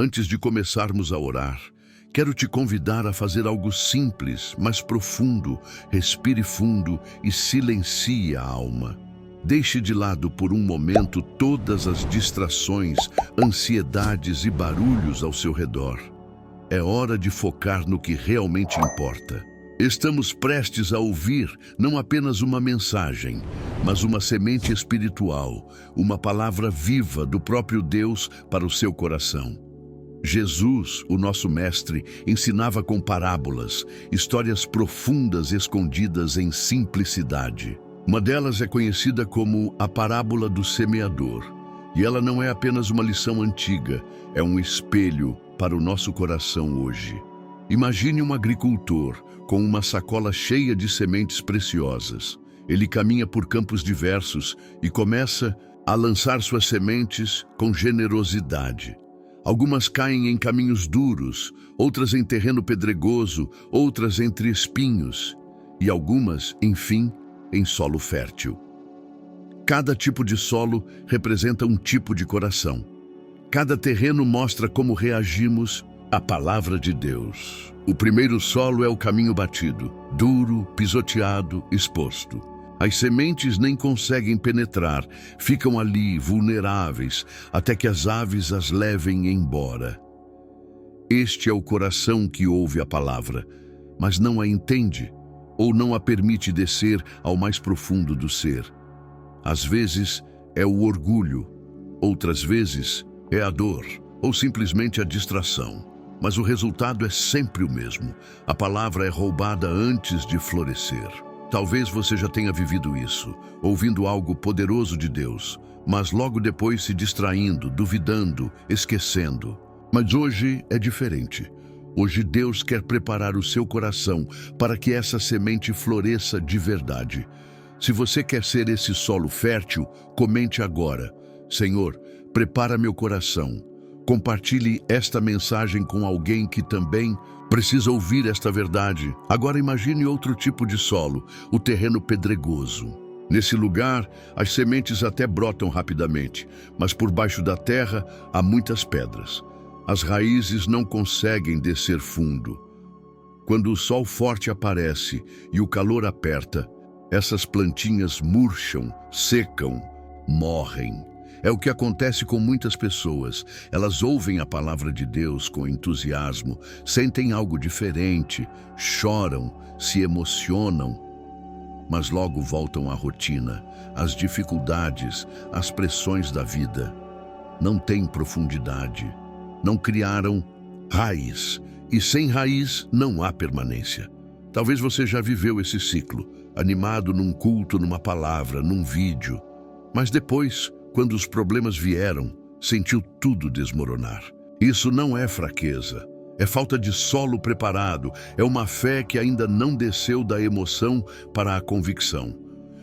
Antes de começarmos a orar, quero te convidar a fazer algo simples, mas profundo. Respire fundo e silencie a alma. Deixe de lado por um momento todas as distrações, ansiedades e barulhos ao seu redor. É hora de focar no que realmente importa. Estamos prestes a ouvir não apenas uma mensagem, mas uma semente espiritual, uma palavra viva do próprio Deus para o seu coração. Jesus, o nosso mestre, ensinava com parábolas, histórias profundas escondidas em simplicidade. Uma delas é conhecida como a parábola do semeador, e ela não é apenas uma lição antiga, é um espelho para o nosso coração hoje. Imagine um agricultor com uma sacola cheia de sementes preciosas. Ele caminha por campos diversos e começa a lançar suas sementes com generosidade. Algumas caem em caminhos duros, outras em terreno pedregoso, outras entre espinhos e algumas, enfim, em solo fértil. Cada tipo de solo representa um tipo de coração. Cada terreno mostra como reagimos à palavra de Deus. O primeiro solo é o caminho batido, duro, pisoteado, exposto. As sementes nem conseguem penetrar, ficam ali vulneráveis, até que as aves as levem embora. Este é o coração que ouve a palavra, mas não a entende, ou não a permite descer ao mais profundo do ser. Às vezes é o orgulho, outras vezes é a dor, ou simplesmente a distração. Mas o resultado é sempre o mesmo. A palavra é roubada antes de florescer. Talvez você já tenha vivido isso, ouvindo algo poderoso de Deus, mas logo depois se distraindo, duvidando, esquecendo. Mas hoje é diferente. Hoje Deus quer preparar o seu coração para que essa semente floresça de verdade. Se você quer ser esse solo fértil, comente agora: Senhor, prepara meu coração. Compartilhe esta mensagem com alguém que também precisa ouvir esta verdade. Agora imagine outro tipo de solo, o terreno pedregoso. Nesse lugar, as sementes até brotam rapidamente, mas por baixo da terra há muitas pedras. As raízes não conseguem descer fundo. Quando o sol forte aparece e o calor aperta, essas plantinhas murcham, secam, morrem. É o que acontece com muitas pessoas. Elas ouvem a palavra de Deus com entusiasmo, sentem algo diferente, choram, se emocionam, mas logo voltam à rotina, às dificuldades, às pressões da vida. Não têm profundidade, não criaram raiz, e sem raiz não há permanência. Talvez você já viveu esse ciclo, animado num culto, numa palavra, num vídeo, mas depois, quando os problemas vieram, sentiu tudo desmoronar. Isso não é fraqueza, é falta de solo preparado, é uma fé que ainda não desceu da emoção para a convicção.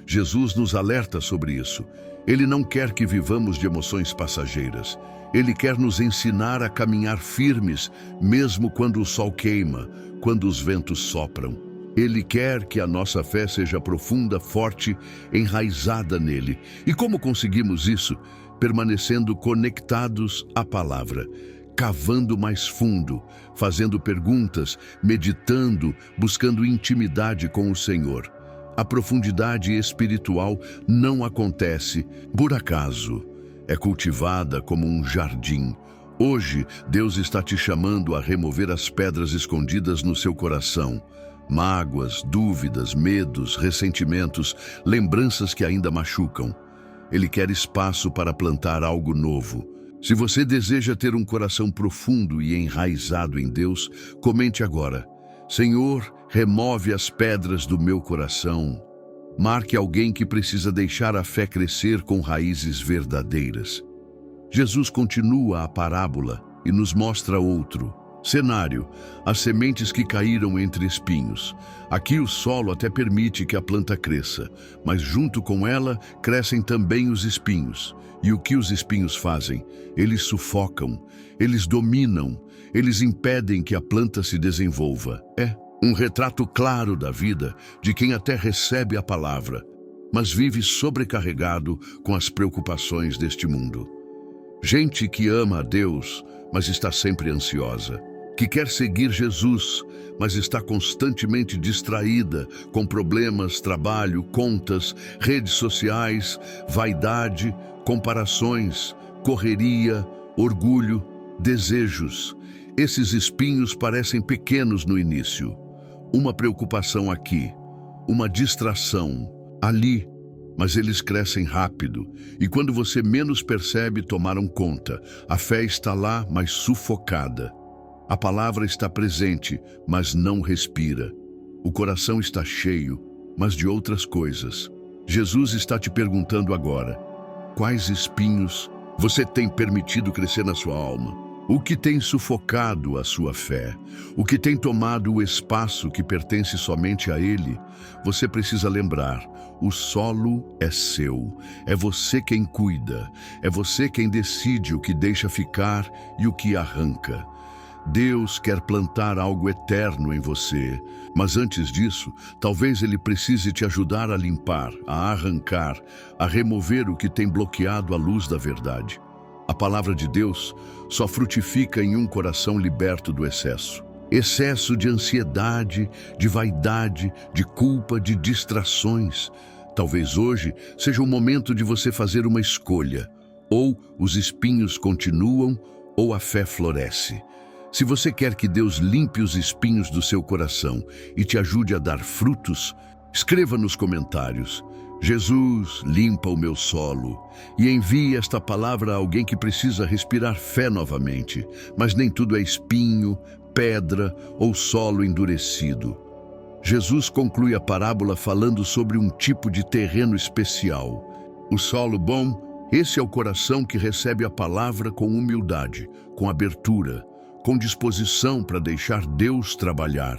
Jesus nos alerta sobre isso. Ele não quer que vivamos de emoções passageiras. Ele quer nos ensinar a caminhar firmes, mesmo quando o sol queima, quando os ventos sopram. Ele quer que a nossa fé seja profunda, forte, enraizada nele. E como conseguimos isso? Permanecendo conectados à palavra, cavando mais fundo, fazendo perguntas, meditando, buscando intimidade com o Senhor. A profundidade espiritual não acontece por acaso. É cultivada como um jardim. Hoje, Deus está te chamando a remover as pedras escondidas no seu coração. Mágoas, dúvidas, medos, ressentimentos, lembranças que ainda machucam. Ele quer espaço para plantar algo novo. Se você deseja ter um coração profundo e enraizado em Deus, comente agora: Senhor, remove as pedras do meu coração. Marque alguém que precisa deixar a fé crescer com raízes verdadeiras. Jesus continua a parábola e nos mostra outro cenário: as sementes que caíram entre espinhos. Aqui o solo até permite que a planta cresça, mas junto com ela crescem também os espinhos. E o que os espinhos fazem? Eles sufocam, eles dominam, eles impedem que a planta se desenvolva. É um retrato claro da vida de quem até recebe a palavra, mas vive sobrecarregado com as preocupações deste mundo. Gente que ama a Deus, mas está sempre ansiosa. Que quer seguir Jesus, mas está constantemente distraída com problemas, trabalho, contas, redes sociais, vaidade, comparações, correria, orgulho, desejos. Esses espinhos parecem pequenos no início. Uma preocupação aqui, uma distração ali, mas eles crescem rápido e quando você menos percebe, tomaram conta. A fé está lá, mas sufocada. A palavra está presente, mas não respira. O coração está cheio, mas de outras coisas. Jesus está te perguntando agora: quais espinhos você tem permitido crescer na sua alma? O que tem sufocado a sua fé? O que tem tomado o espaço que pertence somente a Ele? Você precisa lembrar, o solo é seu. É você quem cuida. É você quem decide o que deixa ficar e o que arranca. Deus quer plantar algo eterno em você, mas antes disso, talvez Ele precise te ajudar a limpar, a arrancar, a remover o que tem bloqueado a luz da verdade. A palavra de Deus só frutifica em um coração liberto do excesso. Excesso de ansiedade, de vaidade, de culpa, de distrações. Talvez hoje seja o momento de você fazer uma escolha. Ou os espinhos continuam, ou a fé floresce. Se você quer que Deus limpe os espinhos do seu coração e te ajude a dar frutos, escreva nos comentários: Jesus, limpa o meu solo, e envie esta palavra a alguém que precisa respirar fé novamente, mas nem tudo é espinho, pedra ou solo endurecido. Jesus conclui a parábola falando sobre um tipo de terreno especial. O solo bom, esse é o coração que recebe a palavra com humildade, com abertura, com disposição para deixar Deus trabalhar.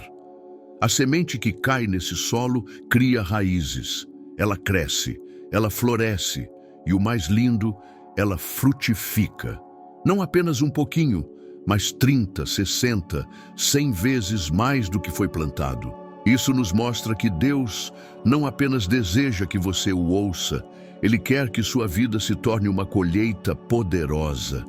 A semente que cai nesse solo cria raízes. Ela cresce, ela floresce e, o mais lindo, ela frutifica. Não apenas um pouquinho, mas 30, 60, 100 vezes mais do que foi plantado. Isso nos mostra que Deus não apenas deseja que você o ouça, Ele quer que sua vida se torne uma colheita poderosa.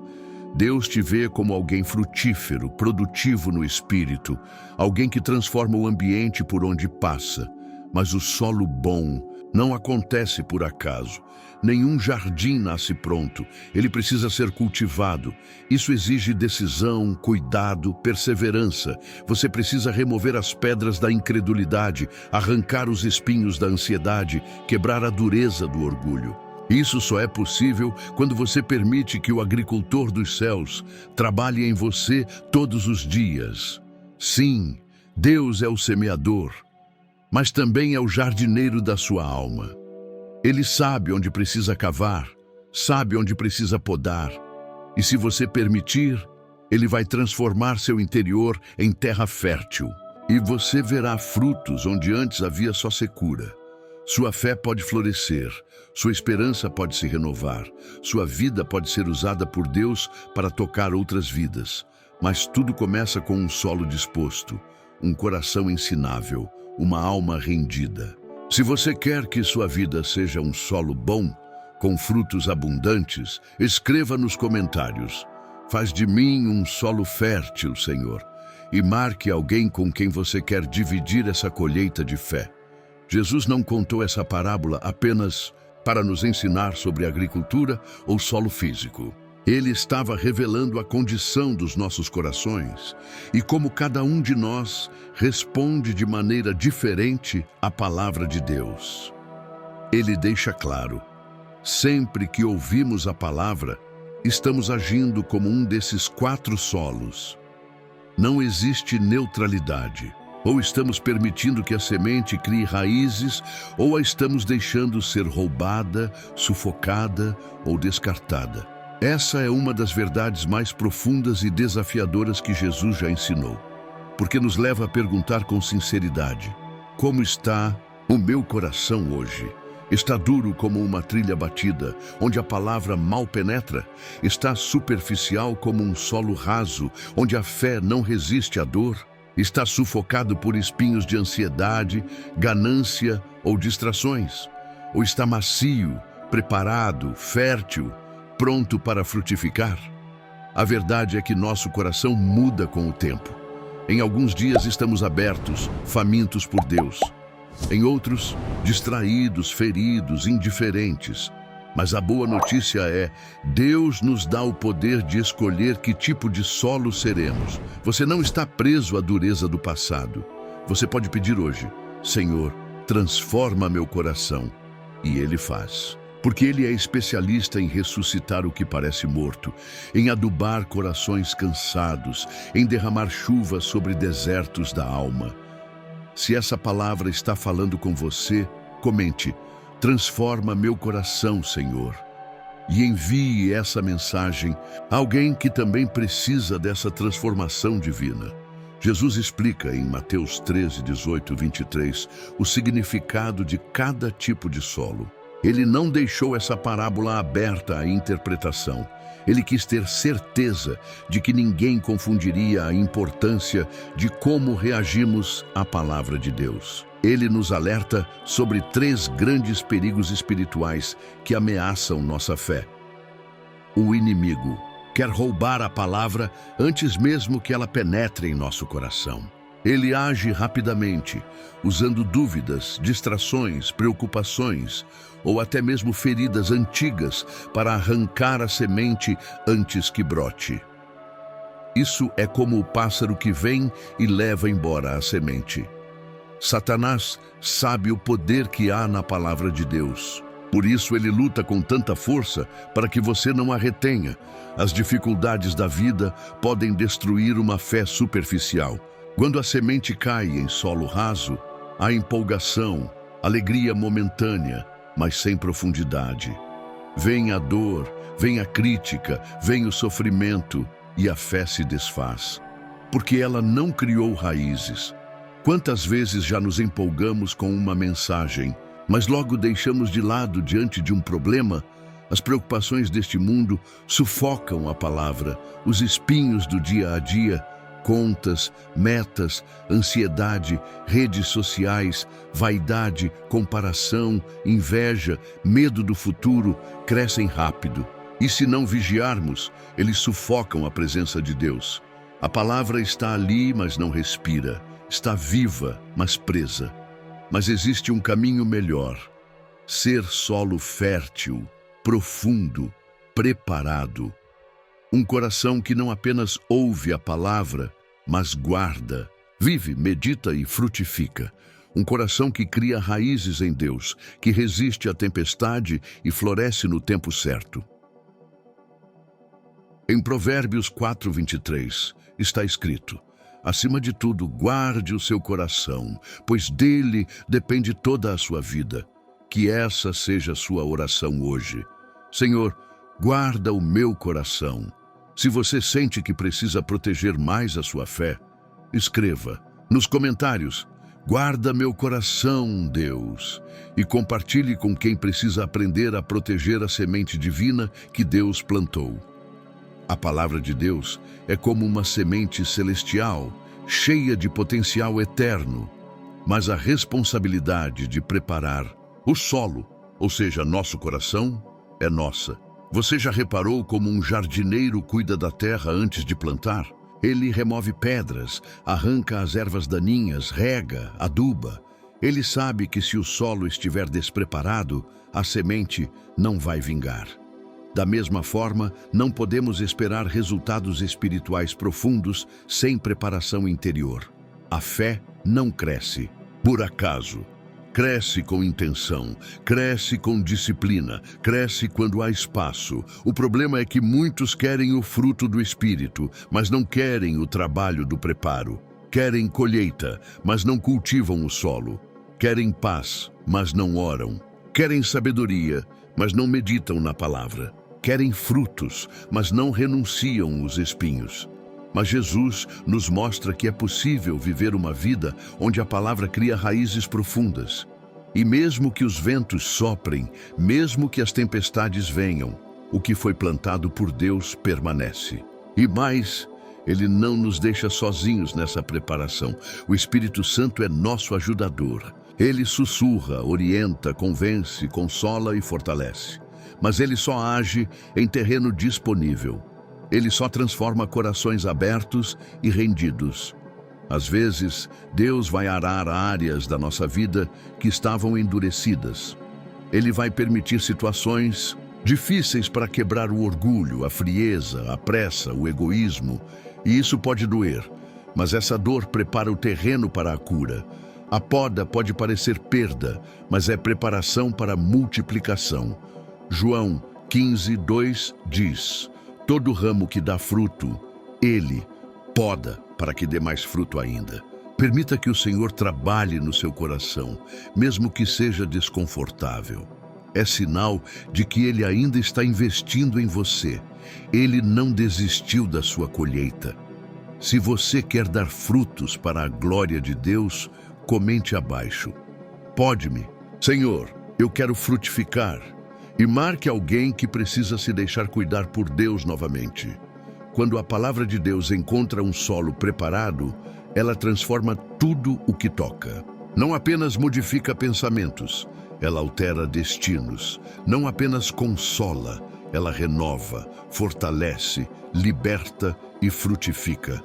Deus te vê como alguém frutífero, produtivo no espírito, alguém que transforma o ambiente por onde passa. Mas o solo bom não acontece por acaso. Nenhum jardim nasce pronto. Ele precisa ser cultivado. Isso exige decisão, cuidado, perseverança. Você precisa remover as pedras da incredulidade, arrancar os espinhos da ansiedade, quebrar a dureza do orgulho. Isso só é possível quando você permite que o agricultor dos céus trabalhe em você todos os dias. Sim, Deus é o semeador, mas também é o jardineiro da sua alma. Ele sabe onde precisa cavar, sabe onde precisa podar, e se você permitir, Ele vai transformar seu interior em terra fértil. E você verá frutos onde antes havia só secura. Sua fé pode florescer, sua esperança pode se renovar, sua vida pode ser usada por Deus para tocar outras vidas. Mas tudo começa com um solo disposto, um coração ensinável, uma alma rendida. Se você quer que sua vida seja um solo bom, com frutos abundantes, escreva nos comentários: faz de mim um solo fértil, Senhor, e marque alguém com quem você quer dividir essa colheita de fé. Jesus não contou essa parábola apenas para nos ensinar sobre agricultura ou solo físico. Ele estava revelando a condição dos nossos corações e como cada um de nós responde de maneira diferente à palavra de Deus. Ele deixa claro: sempre que ouvimos a palavra, estamos agindo como um desses 4 solos. Não existe neutralidade. Ou estamos permitindo que a semente crie raízes, ou a estamos deixando ser roubada, sufocada ou descartada. Essa é uma das verdades mais profundas e desafiadoras que Jesus já ensinou, porque nos leva a perguntar com sinceridade: como está o meu coração hoje? Está duro como uma trilha batida, onde a palavra mal penetra? Está superficial como um solo raso, onde a fé não resiste à dor? Está sufocado por espinhos de ansiedade, ganância ou distrações? Ou está macio, preparado, fértil, pronto para frutificar? A verdade é que nosso coração muda com o tempo. Em alguns dias estamos abertos, famintos por Deus. Em outros, distraídos, feridos, indiferentes. Mas a boa notícia é, Deus nos dá o poder de escolher que tipo de solo seremos. Você não está preso à dureza do passado. Você pode pedir hoje, Senhor, transforma meu coração. E Ele faz. Porque Ele é especialista em ressuscitar o que parece morto, em adubar corações cansados, em derramar chuva sobre desertos da alma. Se essa palavra está falando com você, comente, transforma meu coração, Senhor. E envie essa mensagem a alguém que também precisa dessa transformação divina. Jesus explica em Mateus 13, 18 e 23 o significado de cada tipo de solo. Ele não deixou essa parábola aberta à interpretação. Ele quis ter certeza de que ninguém confundiria a importância de como reagimos à palavra de Deus. Ele nos alerta sobre 3 grandes perigos espirituais que ameaçam nossa fé. O inimigo quer roubar a palavra antes mesmo que ela penetre em nosso coração. Ele age rapidamente, usando dúvidas, distrações, preocupações ou até mesmo feridas antigas para arrancar a semente antes que brote. Isso é como o pássaro que vem e leva embora a semente. Satanás sabe o poder que há na palavra de Deus. Por isso ele luta com tanta força para que você não a retenha. As dificuldades da vida podem destruir uma fé superficial. Quando a semente cai em solo raso, há empolgação, alegria momentânea, mas sem profundidade. Vem a dor, vem a crítica, vem o sofrimento e a fé se desfaz. Porque ela não criou raízes. Quantas vezes já nos empolgamos com uma mensagem, mas logo deixamos de lado diante de um problema? As preocupações deste mundo sufocam a palavra, os espinhos do dia a dia, contas, metas, ansiedade, redes sociais, vaidade, comparação, inveja, medo do futuro crescem rápido. E se não vigiarmos, eles sufocam a presença de Deus. A palavra está ali, mas não respira. Está viva, mas presa. Mas existe um caminho melhor. Ser solo fértil, profundo, preparado. Um coração que não apenas ouve a palavra, mas guarda, vive, medita e frutifica. Um coração que cria raízes em Deus, que resiste à tempestade e floresce no tempo certo. Em Provérbios 4:23 está escrito: acima de tudo, guarde o seu coração, pois dele depende toda a sua vida. Que essa seja a sua oração hoje. Senhor, guarda o meu coração. Se você sente que precisa proteger mais a sua fé, escreva nos comentários: guarda meu coração, Deus, e compartilhe com quem precisa aprender a proteger a semente divina que Deus plantou. A palavra de Deus é como uma semente celestial, cheia de potencial eterno, mas a responsabilidade de preparar o solo, ou seja, nosso coração, é nossa. Você já reparou como um jardineiro cuida da terra antes de plantar? Ele remove pedras, arranca as ervas daninhas, rega, aduba. Ele sabe que se o solo estiver despreparado, a semente não vai vingar. Da mesma forma, não podemos esperar resultados espirituais profundos sem preparação interior. A fé não cresce por acaso. Cresce com intenção, cresce com disciplina, cresce quando há espaço. O problema é que muitos querem o fruto do Espírito, mas não querem o trabalho do preparo. Querem colheita, mas não cultivam o solo. Querem paz, mas não oram. Querem sabedoria, mas não meditam na palavra. Querem frutos, mas não renunciam os espinhos. Mas Jesus nos mostra que é possível viver uma vida onde a palavra cria raízes profundas. E mesmo que os ventos soprem, mesmo que as tempestades venham, o que foi plantado por Deus permanece. E mais, Ele não nos deixa sozinhos nessa preparação. O Espírito Santo é nosso ajudador. Ele sussurra, orienta, convence, consola e fortalece. mas ele só age em terreno disponível. Ele só transforma corações abertos e rendidos. Às vezes, Deus vai arar áreas da nossa vida que estavam endurecidas. Ele vai permitir situações difíceis para quebrar o orgulho, a frieza, a pressa, o egoísmo, e isso pode doer, mas essa dor prepara o terreno para a cura. A poda pode parecer perda, mas é preparação para multiplicação. João 15:2 diz: todo ramo que dá fruto, ele poda para que dê mais fruto ainda. Permita que o Senhor trabalhe no seu coração, mesmo que seja desconfortável. É sinal de que Ele ainda está investindo em você. Ele não desistiu da sua colheita. Se você quer dar frutos para a glória de Deus, comente abaixo: pode-me, Senhor, eu quero frutificar. E marque alguém que precisa se deixar cuidar por Deus novamente. Quando a palavra de Deus encontra um solo preparado, ela transforma tudo o que toca. Não apenas modifica pensamentos, ela altera destinos. Não apenas consola, ela renova, fortalece, liberta e frutifica.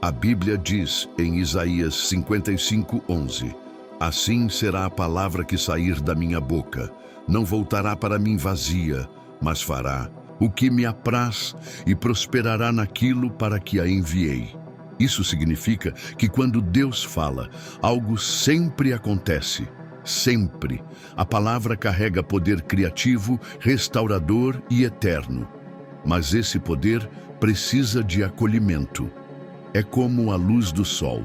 A Bíblia diz em Isaías 55:11: assim será a palavra que sair da minha boca. Não voltará para mim vazia, mas fará o que me apraz e prosperará naquilo para que a enviei. Isso significa que quando Deus fala, algo sempre acontece. Sempre. A palavra carrega poder criativo, restaurador e eterno. Mas esse poder precisa de acolhimento. É como a luz do sol.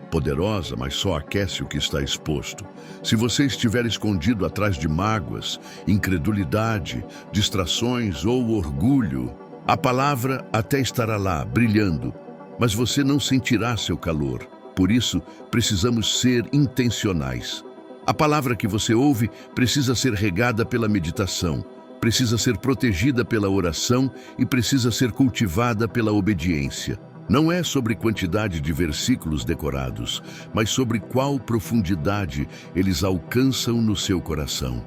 Poderosa, mas só aquece o que está exposto. Se você estiver escondido atrás de mágoas, incredulidade, distrações ou orgulho, a palavra até estará lá, brilhando, mas você não sentirá seu calor. Por isso, precisamos ser intencionais. A palavra que você ouve precisa ser regada pela meditação, precisa ser protegida pela oração e precisa ser cultivada pela obediência. Não é sobre quantidade de versículos decorados, mas sobre qual profundidade eles alcançam no seu coração.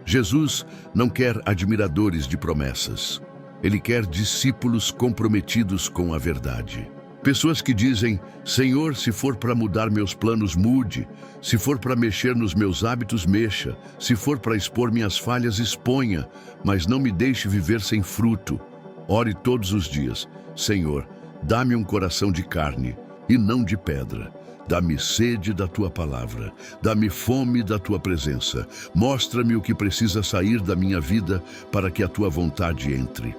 Jesus não quer admiradores de promessas. Ele quer discípulos comprometidos com a verdade. Pessoas que dizem: Senhor, se for para mudar meus planos, mude. Se for para mexer nos meus hábitos, mexa. Se for para expor minhas falhas, exponha. Mas não me deixe viver sem fruto. Ore todos os dias: Senhor, dá-me um coração de carne e não de pedra. Dá-me sede da tua palavra. Dá-me fome da tua presença. Mostra-me o que precisa sair da minha vida para que a tua vontade entre.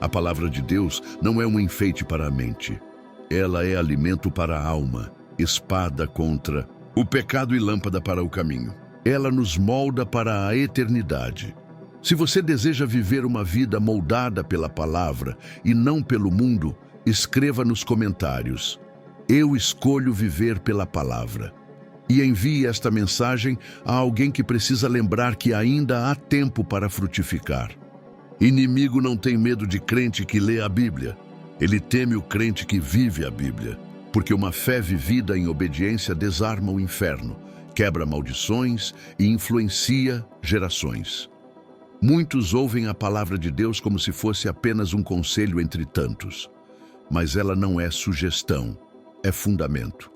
A palavra de Deus não é um enfeite para a mente. Ela é alimento para a alma, espada contra o pecado e lâmpada para o caminho. Ela nos molda para a eternidade. Se você deseja viver uma vida moldada pela palavra e não pelo mundo, escreva nos comentários: eu escolho viver pela palavra. E envie esta mensagem a alguém que precisa lembrar que ainda há tempo para frutificar. Inimigo não tem medo de crente que lê a Bíblia. Ele teme o crente que vive a Bíblia, porque uma fé vivida em obediência desarma o inferno, quebra maldições e influencia gerações. Muitos ouvem a palavra de Deus como se fosse apenas um conselho entre tantos. Mas ela não é sugestão, é fundamento.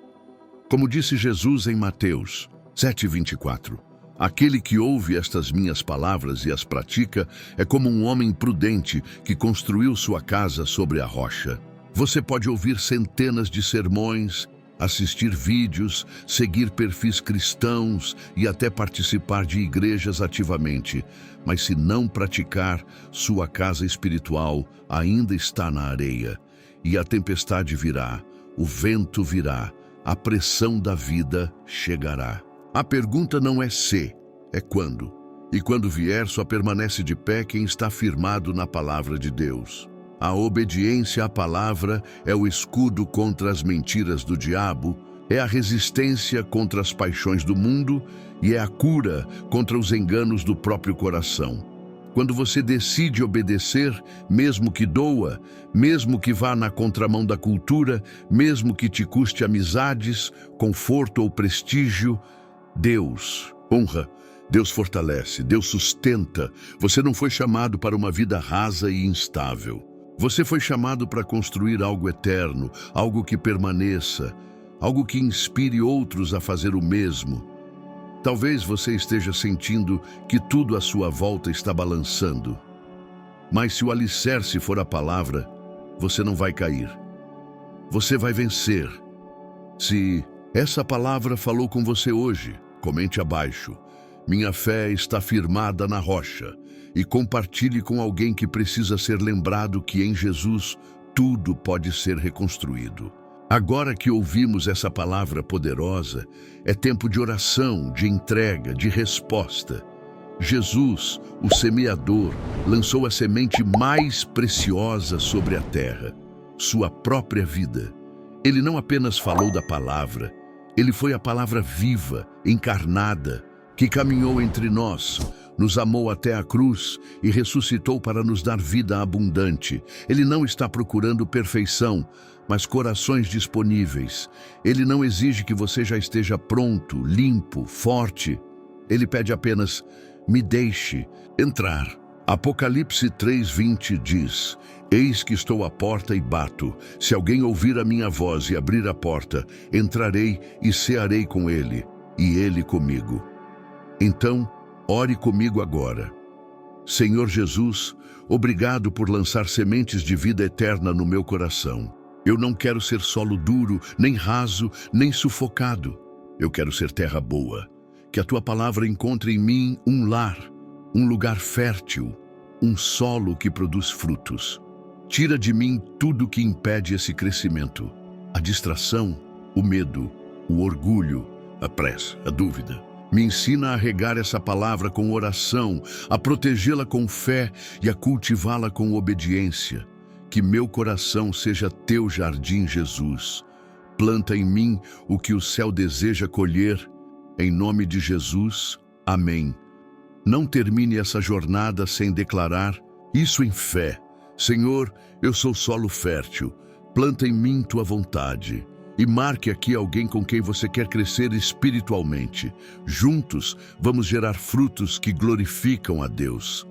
Como disse Jesus em Mateus 7:24, aquele que ouve estas minhas palavras e as pratica é como um homem prudente que construiu sua casa sobre a rocha. Você pode ouvir centenas de sermões, assistir vídeos, seguir perfis cristãos e até participar de igrejas ativamente, mas se não praticar, sua casa espiritual ainda está na areia. E a tempestade virá, o vento virá, a pressão da vida chegará. A pergunta não é se, é quando. E quando vier, só permanece de pé quem está firmado na palavra de Deus. A obediência à palavra é o escudo contra as mentiras do diabo, é a resistência contra as paixões do mundo e é a cura contra os enganos do próprio coração. Quando você decide obedecer, mesmo que doa, mesmo que vá na contramão da cultura, mesmo que te custe amizades, conforto ou prestígio, Deus honra, Deus fortalece, Deus sustenta. Você não foi chamado para uma vida rasa e instável. Você foi chamado para construir algo eterno, algo que permaneça, algo que inspire outros a fazer o mesmo. Talvez você esteja sentindo que tudo à sua volta está balançando. Mas se o alicerce for a palavra, você não vai cair. Você vai vencer. Se essa palavra falou com você hoje, comente abaixo. Minha fé está firmada na rocha. E compartilhe com alguém que precisa ser lembrado que em Jesus tudo pode ser reconstruído. Agora que ouvimos essa palavra poderosa, é tempo de oração, de entrega, de resposta. Jesus, o semeador, lançou a semente mais preciosa sobre a terra, sua própria vida. Ele não apenas falou da palavra, ele foi a palavra viva, encarnada, que caminhou entre nós, nos amou até a cruz e ressuscitou para nos dar vida abundante. Ele não está procurando perfeição, mas corações disponíveis. Ele não exige que você já esteja pronto, limpo, forte. Ele pede apenas, me deixe entrar. Apocalipse 3:20 diz, eis que estou à porta e bato. Se alguém ouvir a minha voz e abrir a porta, entrarei e cearei com ele, e ele comigo. Então, ore comigo agora. Senhor Jesus, obrigado por lançar sementes de vida eterna no meu coração. Eu não quero ser solo duro, nem raso, nem sufocado. Eu quero ser terra boa. Que a tua palavra encontre em mim um lar, um lugar fértil, um solo que produz frutos. Tira de mim tudo que impede esse crescimento. A distração, o medo, o orgulho, a pressa, a dúvida. Me ensina a regar essa palavra com oração, a protegê-la com fé e a cultivá-la com obediência. Que meu coração seja teu jardim, Jesus. Planta em mim o que o céu deseja colher. Em nome de Jesus, amém. Não termine essa jornada sem declarar isso em fé. Senhor, eu sou solo fértil. Planta em mim tua vontade. E marque aqui alguém com quem você quer crescer espiritualmente. Juntos, vamos gerar frutos que glorificam a Deus.